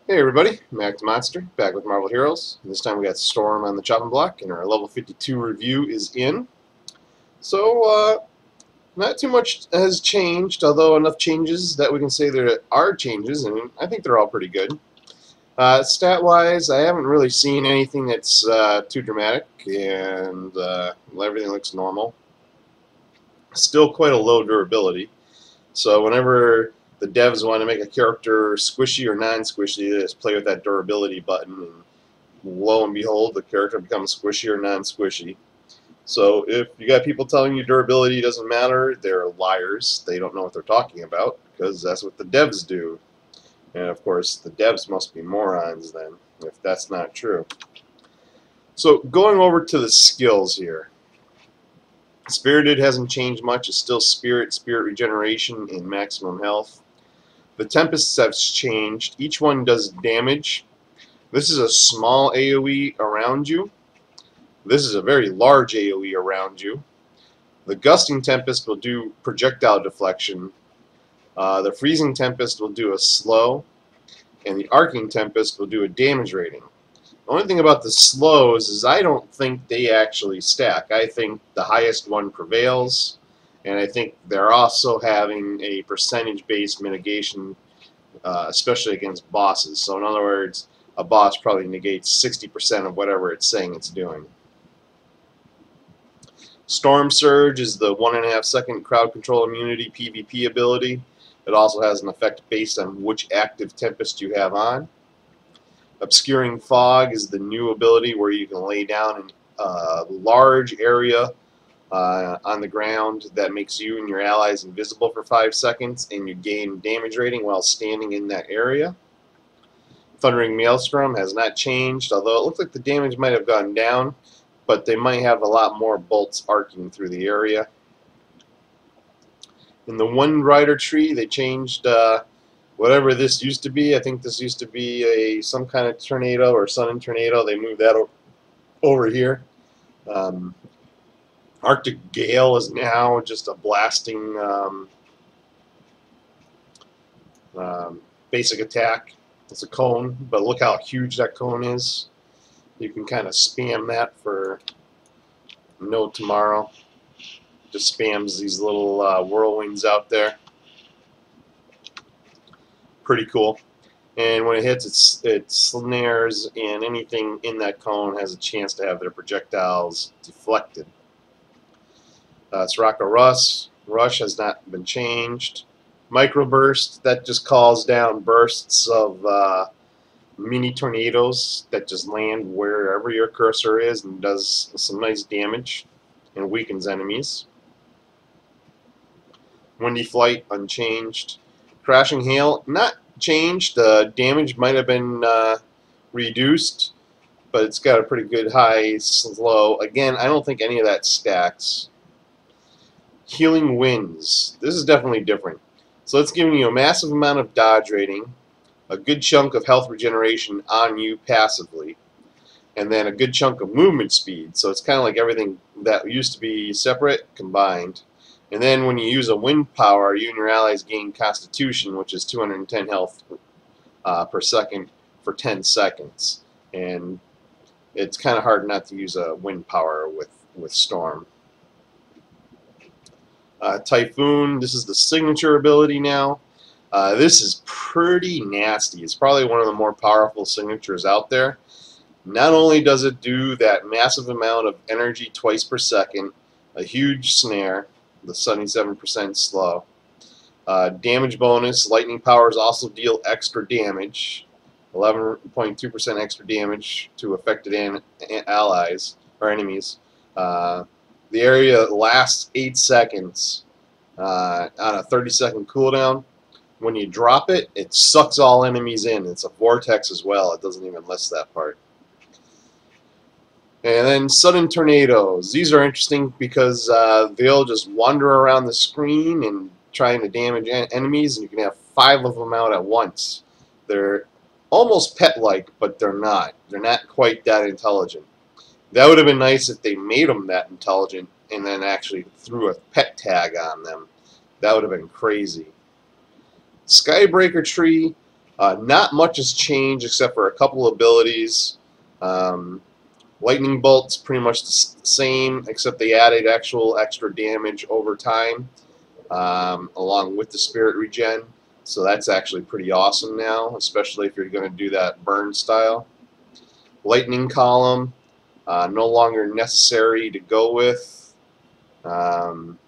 Hey everybody, Mac the Monster, back with Marvel Heroes. This time we got Storm on the chopping block, and our level 52 review is in. Not too much has changed, although enough changes that we can say there are changes, and I think they're all pretty good. Stat-wise, I haven't really seen anything that's too dramatic, and everything looks normal. Still quite a low durability, so whenever the devs want to make a character squishy or non-squishy, they just play with that durability button, and lo and behold, the character becomes squishy or non-squishy. So if you got people telling you durability doesn't matter, they're liars. They don't know what they're talking about, because that's what the devs do. And of course, the devs must be morons then, if that's not true. So going over to the skills here. Spirited hasn't changed much. It's still Spirit Regeneration, and Maximum Health. The Tempests have changed. Each one does damage. This is a small AoE around you. This is a very large AoE around you. The Gusting Tempest will do projectile deflection. The Freezing Tempest will do a slow. And the Arcing Tempest will do a damage rating. The only thing about the slows is I don't think they actually stack. I think the highest one prevails, and I think they're also having a percentage-based mitigation, especially against bosses. So in other words, a boss probably negates 60% of whatever it's saying it's doing. Storm Surge is the 1.5 second crowd control immunity PvP ability. It also has an effect based on which active Tempest you have on. Obscuring Fog is the new ability where you can lay down a large area on the ground that makes you and your allies invisible for 5 seconds, and you gain damage rating while standing in that area. Thundering Maelstrom has not changed, although it looks like the damage might have gone down, but they might have a lot more bolts arcing through the area. In the Windrider tree, they changed whatever this used to be. I think this used to be some kind of tornado or sun tornado. They moved that over here. Um, Arctic Gale is now just a blasting basic attack. It's a cone, but look how huge that cone is. You can kind of spam that for no tomorrow. Just spams these little whirlwinds out there. Pretty cool. And when it hits, it snares, and anything in that cone has a chance to have their projectiles deflected. Srocka Rush has not been changed. Microburst, that just calls down bursts of mini tornadoes that just land wherever your cursor is and does some nice damage and weakens enemies. Windy Flight, unchanged. Crashing Hail, not changed. The damage might have been reduced, but it's got a pretty good high slow. Again, I don't think any of that stacks. Healing Winds. This is definitely different. So it's giving you a massive amount of dodge rating, a good chunk of health regeneration on you passively, and then a good chunk of movement speed. So it's kind of like everything that used to be separate combined. And then when you use a wind power, you and your allies gain Constitution, which is 210 health per second for 10 seconds. And it's kind of hard not to use a wind power with Storm. Typhoon, this is the signature ability now. This is pretty nasty. It's probably one of the more powerful signatures out there. Not only does it do that massive amount of energy twice per second, a huge snare, the 77% slow. Damage bonus, lightning powers also deal extra damage, 11.2% extra damage to affected allies or enemies. The area lasts 8 seconds on a 30-second cooldown. When you drop it, it sucks all enemies in. It's a vortex as well. It doesn't even list that part. And then sudden tornadoes. These are interesting because they'll just wander around the screen and trying to damage enemies, and you can have 5 of them out at once. They're almost pet-like, but they're not. They're not quite that intelligent. That would have been nice if they made them that intelligent and then actually threw a pet tag on them. That would have been crazy. Skybreaker tree. Not much has changed except for a couple abilities. Um, Lightning Bolt's pretty much the same, except they added actual extra damage over time, along with the Spirit Regen. So that's actually pretty awesome now, especially if you're going to do that burn style. Lightning Column, no longer necessary to go with. Um,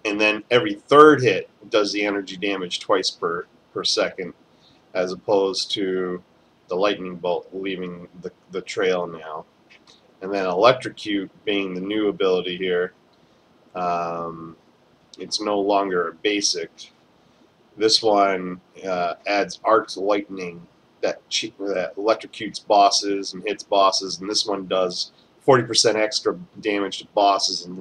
and then every third hit does the energy damage twice per second, as opposed to the Lightning Bolt leaving the trail now. And then Electrocute being the new ability here. It's no longer a basic. This one adds Arc's Lightning that electrocutes bosses and hits bosses, and this one does 40% extra damage to bosses and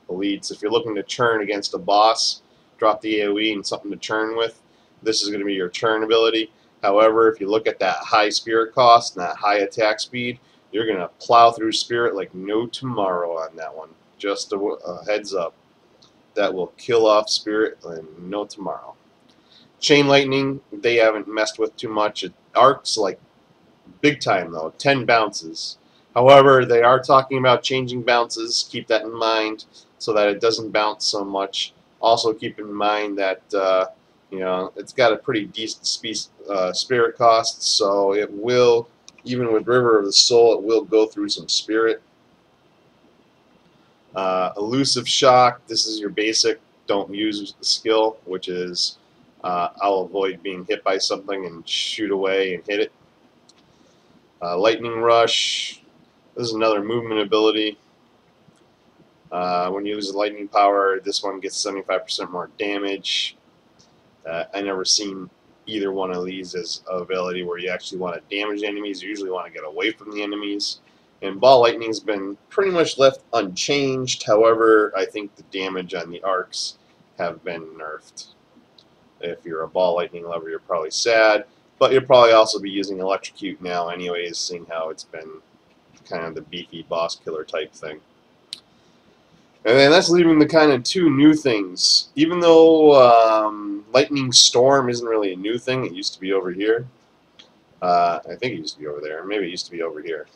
elites. If you're looking to churn against a boss, drop the AoE and something to churn with, this is going to be your churn ability. However, if you look at that high spirit cost and that high attack speed, you're going to plow through spirit like no tomorrow on that one. Just a heads up. That will kill off spirit and no tomorrow. Chain Lightning, they haven't messed with too much. It arcs like big time though, 10 bounces. However, they are talking about changing bounces. Keep that in mind so that it doesn't bounce so much. Also keep in mind that it's got a pretty decent spirit cost, so it will, even with River of the Soul, it will go through some spirit. Elusive Shock, this is your basic don't use the skill, which is I'll avoid being hit by something and shoot away and hit it. Lightning Rush, this is another movement ability. When you use lightning power, this one gets 75% more damage. I never seen either one of these as an ability where you actually want to damage enemies. You usually want to get away from the enemies. And Ball Lightning's been pretty much left unchanged. However, I think the damage on the arcs have been nerfed. If you're a Ball Lightning lover, you're probably sad. But you'll probably also be using Electrocute now anyways, seeing how it's been kind of the beefy boss killer type thing. And then that's leaving the kind of two new things. Even though Lightning Storm isn't really a new thing, it used to be over here. I think it used to be over there. Maybe it used to be over here.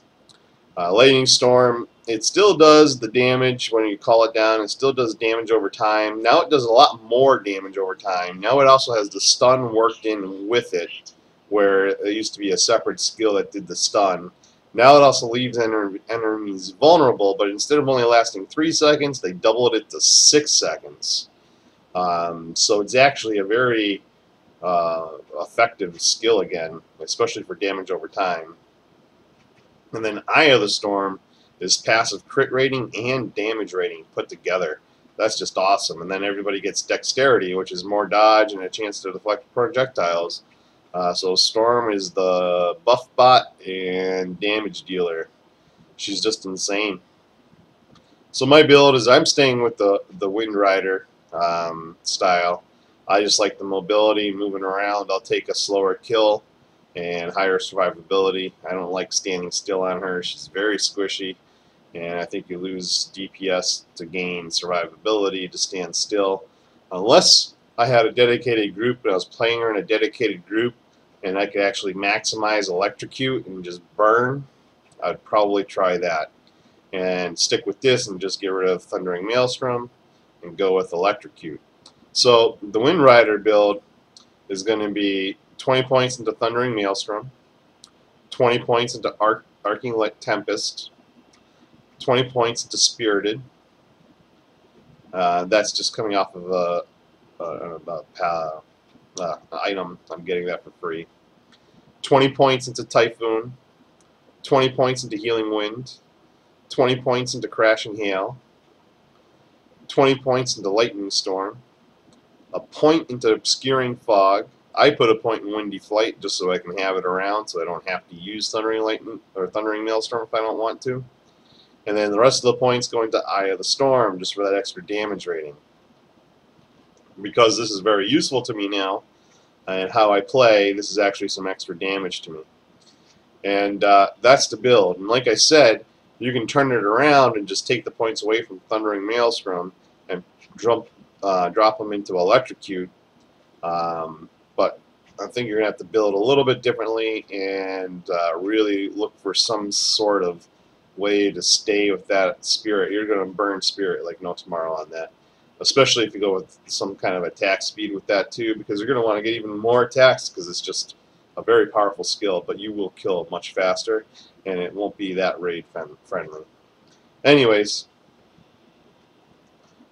Lightning Storm, it still does the damage when you call it down. It still does damage over time. Now it does a lot more damage over time. Now it also has the stun worked in with it, where it used to be a separate skill that did the stun. Now it also leaves enemies vulnerable, but instead of only lasting 3 seconds, they doubled it to 6 seconds. So it's actually a very effective skill again, especially for damage over time. And then Eye of the Storm is passive crit rating and damage rating put together. That's just awesome. And then everybody gets Dexterity, which is more dodge and a chance to deflect projectiles. So Storm is the buff bot and damage dealer. She's just insane. So my build is I'm staying with the Windrider style. I just like the mobility, moving around. I'll take a slower kill and higher survivability. I don't like standing still on her. She's very squishy, and I think you lose DPS to gain survivability to stand still. Unless I had a dedicated group and I was playing her in a dedicated group and I could actually maximize Electrocute and just burn, I'd probably try that. And stick with this and just get rid of Thundering Maelstrom and go with Electrocute. So the Windrider build is going to be 20 points into Thundering Maelstrom, 20 points into Arcing Tempest, 20 points into Spirited. That's just coming off of an item. I'm getting that for free. 20 points into Typhoon, 20 points into Healing Wind, 20 points into Crashing Hail, 20 points into Lightning Storm, a point into Obscuring Fog. I put a point in Windy Flight just so I can have it around, so I don't have to use Thundering Lightning or Thundering Maelstrom if I don't want to. And then the rest of the points going to Eye of the Storm just for that extra damage rating. Because this is very useful to me now, and how I play, this is actually some extra damage to me. And that's the build. And like I said, you can turn it around and just take the points away from Thundering Maelstrom and drop them into Electrocute. But I think you're going to have to build a little bit differently and really look for some sort of way to stay with that spirit. You're going to burn spirit like no tomorrow on that, especially if you go with some kind of attack speed with that too, because you're going to want to get even more attacks because it's just a very powerful skill, but you will kill much faster and it won't be that raid friendly. Anyways,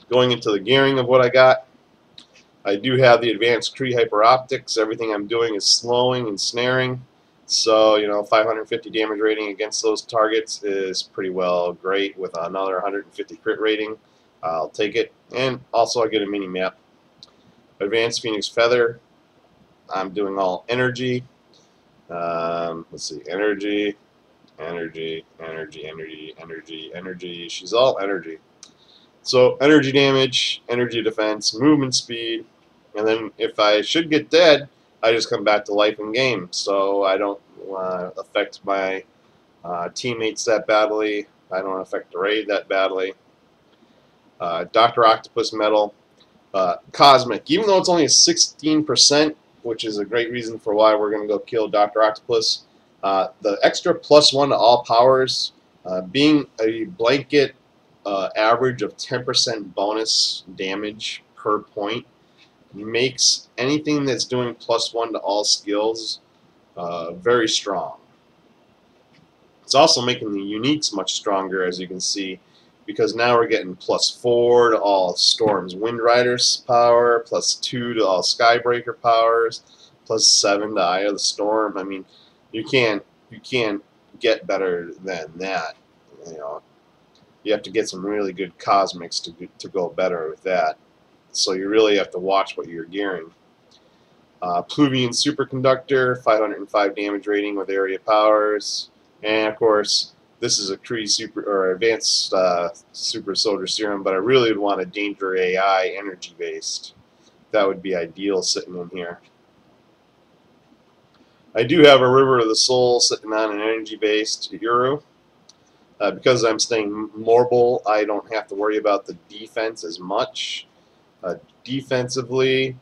going into the gearing of what I got, I do have the advanced Kree hyper optics. Everything I'm doing is slowing and snaring. So, 550 damage rating against those targets is pretty well great with another 150 crit rating. I'll take it. And also I get a mini map. Advanced Phoenix Feather. I'm doing all energy. Let's see, energy, energy, energy, energy, energy, energy. She's all energy. So energy damage, energy defense, movement speed, and then if I should get dead, I just come back to life in game. So I don't affect my teammates that badly. I don't affect the raid that badly. Dr. Octopus Metal, Cosmic. Even though it's only a 16%, which is a great reason for why we're going to go kill Dr. Octopus, the extra +1 to all powers, being a blanket average of 10% bonus damage per point, makes anything that's doing +1 to all skills very strong. It's also making the uniques much stronger, as you can see, because now we're getting +4 to all Storm's Windrider's power, +2 to all Skybreaker powers, +7 to Eye of the Storm. I mean, you can't get better than that. You have to get some really good cosmics to go better with that. So you really have to watch what you're gearing. Pluvian Superconductor, 505 damage rating with area powers, and of course this is a Kree super or advanced super soldier serum, but I really would want a danger AI energy based. That would be ideal sitting in here. I do have a River of the Soul sitting on an energy based Uru. Because I'm staying mobile, I don't have to worry about the defense as much. Defensively,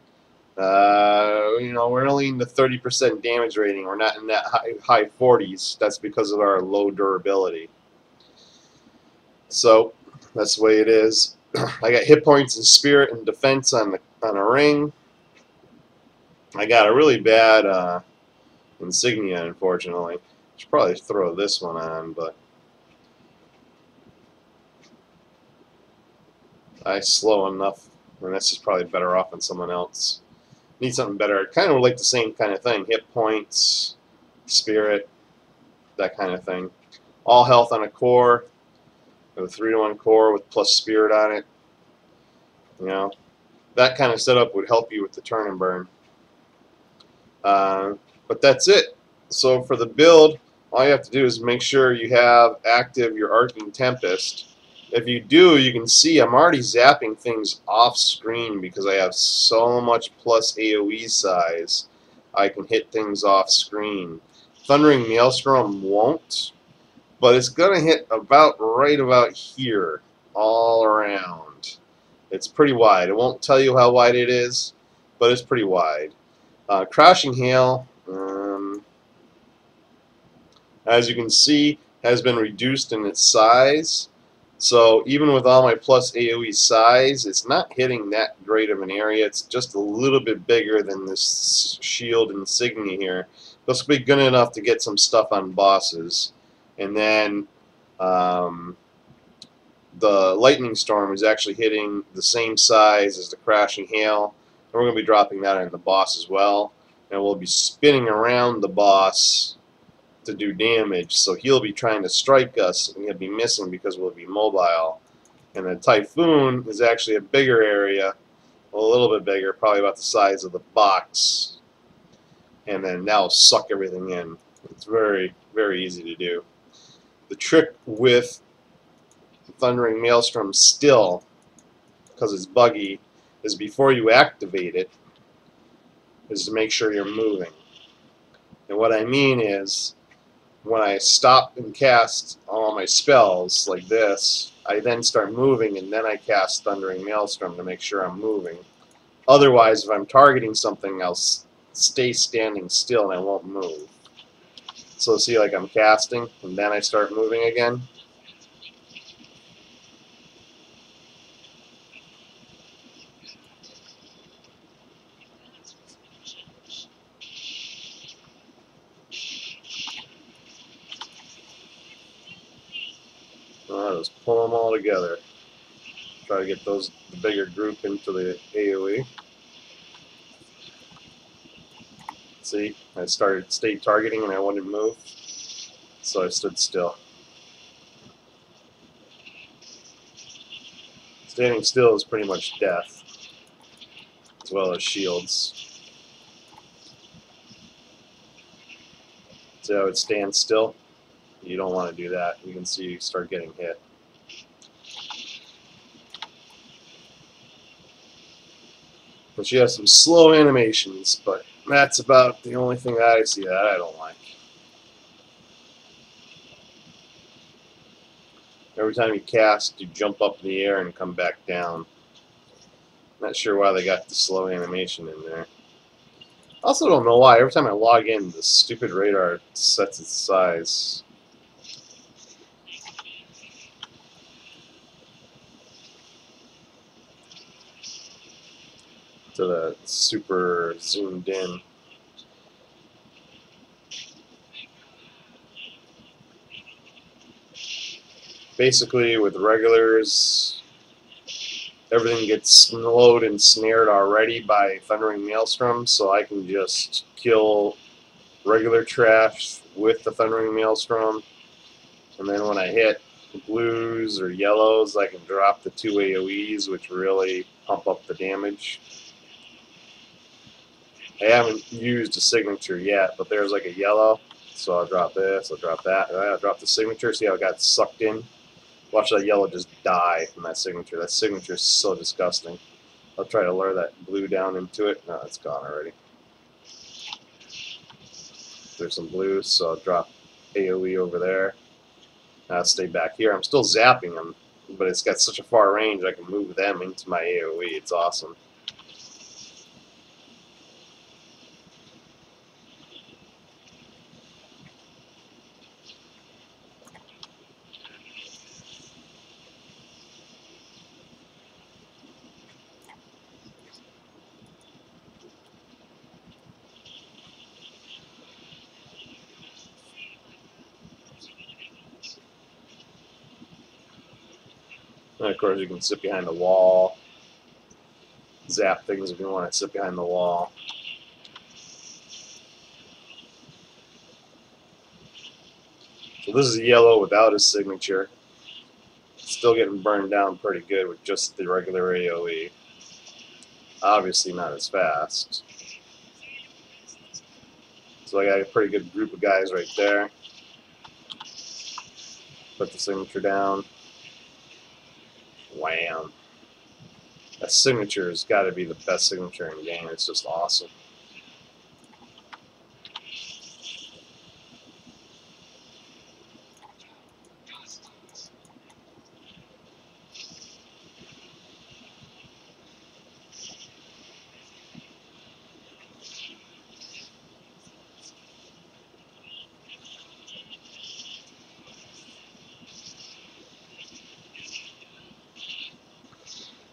we're only in the 30% damage rating. We're not in that high 40s. That's because of our low durability. So that's the way it is. I got hit points and spirit and defense on a ring. I got a really bad insignia, unfortunately. Should probably throw this one on, but I slow enough, and this is probably better off than someone else. Need something better. Kind of like the same kind of thing. Hit points, spirit, that kind of thing. All health on a core. A 3-to-1 core with plus spirit on it. That kind of setup would help you with the turn and burn. But that's it. So for the build, all you have to do is make sure you have active your Arcing Tempest. If you do, you can see I'm already zapping things off screen because I have so much plus AoE size. I can hit things off screen. Thundering Maelstrom won't, but it's going to hit right about here, all around. It's pretty wide. It won't tell you how wide it is, but it's pretty wide. Crashing Hail, as you can see, has been reduced in its size. So even with all my plus AoE size, it's not hitting that great of an area. It's just a little bit bigger than this shield insignia here. This will be good enough to get some stuff on bosses. And then the Lightning Storm is actually hitting the same size as the Crashing Hail. And we're going to be dropping that in the boss as well. And we'll be spinning around the boss to do damage, so he'll be trying to strike us and he'll be missing because we'll be mobile. And the Typhoon is actually a bigger area, a little bit bigger, probably about the size of the box, and then that'll suck everything in. It's very, very easy to do. The trick with Thundering Maelstrom still, because it's buggy, is before you activate it, is to make sure you're moving. And what I mean is, when I stop and cast all my spells like this, I then start moving and then I cast Thundering Maelstrom to make sure I'm moving. Otherwise, if I'm targeting something else, stay standing still and I won't move. So see, like I'm casting, and then I start moving again. I'll just pull them all together. Try to get the bigger group into the AoE. See, I stayed targeting and I wouldn't move, so I stood still. Standing still is pretty much death, as well as shields. See how it stands still? You don't want to do that. You can see you start getting hit. But she has some slow animations, but that's about the only thing that I see that I don't like. Every time you cast, you jump up in the air and come back down. Not sure why they got the slow animation in there. I also don't know why. Every time I log in, the stupid radar sets its size. To the super zoomed in. Basically, with regulars, everything gets slowed and snared already by Thundering Maelstrom, so I can just kill regular trash with the Thundering Maelstrom, and then when I hit blues or yellows, I can drop the 2 AoEs, which really pump up the damage. I haven't used a signature yet, but there's like a yellow, so I'll drop this, I'll drop that, and then I'll drop the signature, see how it got sucked in? Watch that yellow just die from that signature. That signature is so disgusting. I'll try to lure that blue down into it. No, it's gone already. There's some blues, so I'll drop AoE over there. I'll stay back here. I'm still zapping them, but it's got such a far range I can move them into my AoE. It's awesome. And of course, you can sit behind the wall, zap things if you want to sit behind the wall. So this is yellow without his signature. Still getting burned down pretty good with just the regular AoE. Obviously not as fast. So I got a pretty good group of guys right there. Put the signature down. Wham. That signature has got to be the best signature in the game. It's just awesome.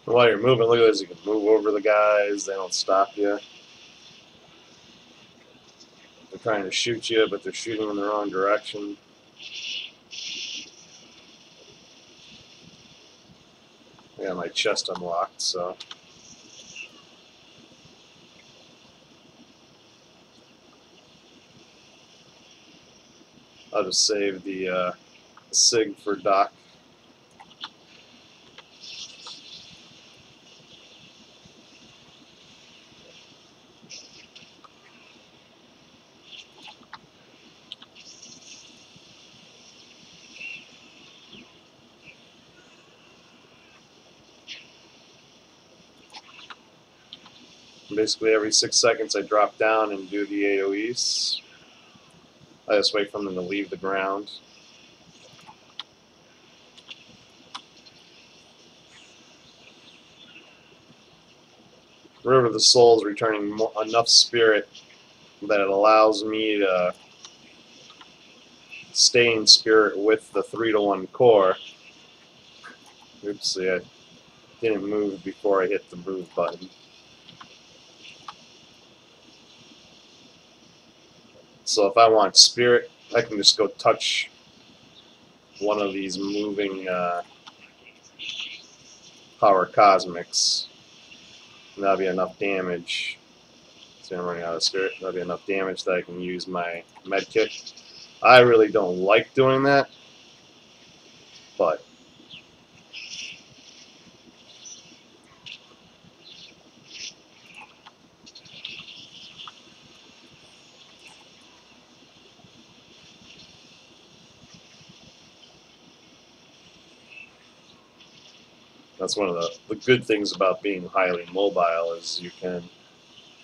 And while you're moving, look at this. You can move over the guys. They don't stop you. They're trying to shoot you, but they're shooting in the wrong direction. I got my chest unlocked, so I'll just save the sig for Doc. Basically, every 6 seconds I drop down and do the AoEs. I just wait for them to leave the ground. River of the Soul is returning enough spirit that it allows me to stay in spirit with the 3-to-1 core. Oopsie, I didn't move before I hit the move button. So if I want spirit, I can just go touch one of these moving power cosmics, and that'll be enough damage. See, I'm running out of spirit. That'll be enough damage that I can use my med kit. I really don't like doing that, but that's one of the good things about being highly mobile is you can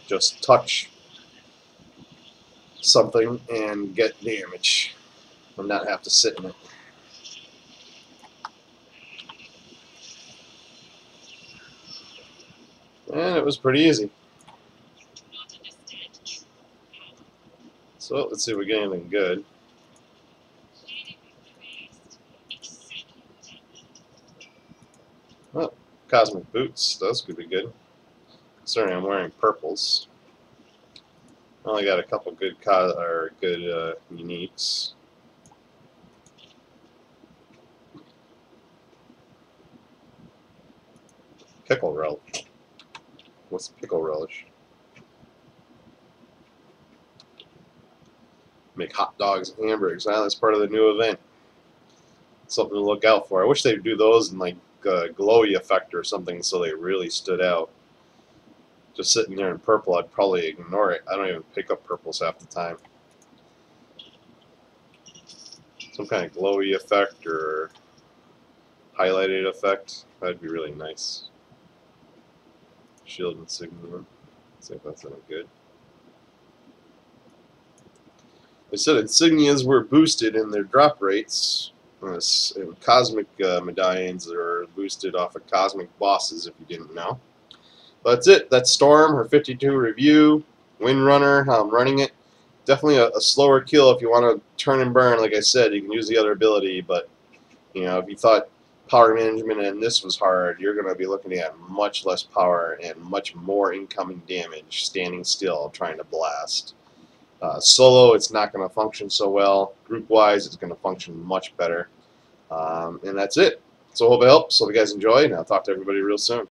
just touch something and get damage and not have to sit in it. And it was pretty easy. So let's see if we get anything good. Oh, cosmic boots. Those could be good. Considering I'm wearing purples. I only got a couple good uniques. Pickle relish. What's pickle relish? Make hot dogs and hamburgers. Well, that's part of the new event. Something to look out for. I wish they'd do those in like glowy effect or something so they really stood out. Just sitting there in purple, I'd probably ignore it. I don't even pick up purples half the time. Some kind of glowy effect or highlighted effect. That'd be really nice. Shield insignia. Let's see if that's any good. They said insignias were boosted in their drop rates. And cosmic medallions are boosted off of cosmic bosses, if you didn't know. But that's it. That's Storm, her 52 review. Windrunner, how I'm running it. Definitely a slower kill if you want to turn and burn. Like I said, you can use the other ability, but you know, if you thought power management and this was hard, you're going to be looking at much less power and much more incoming damage standing still trying to blast. Solo, it's not going to function so well. Group-wise, it's going to function much better. And that's it. So I hope it helps. Hope you guys enjoy, and I'll talk to everybody real soon.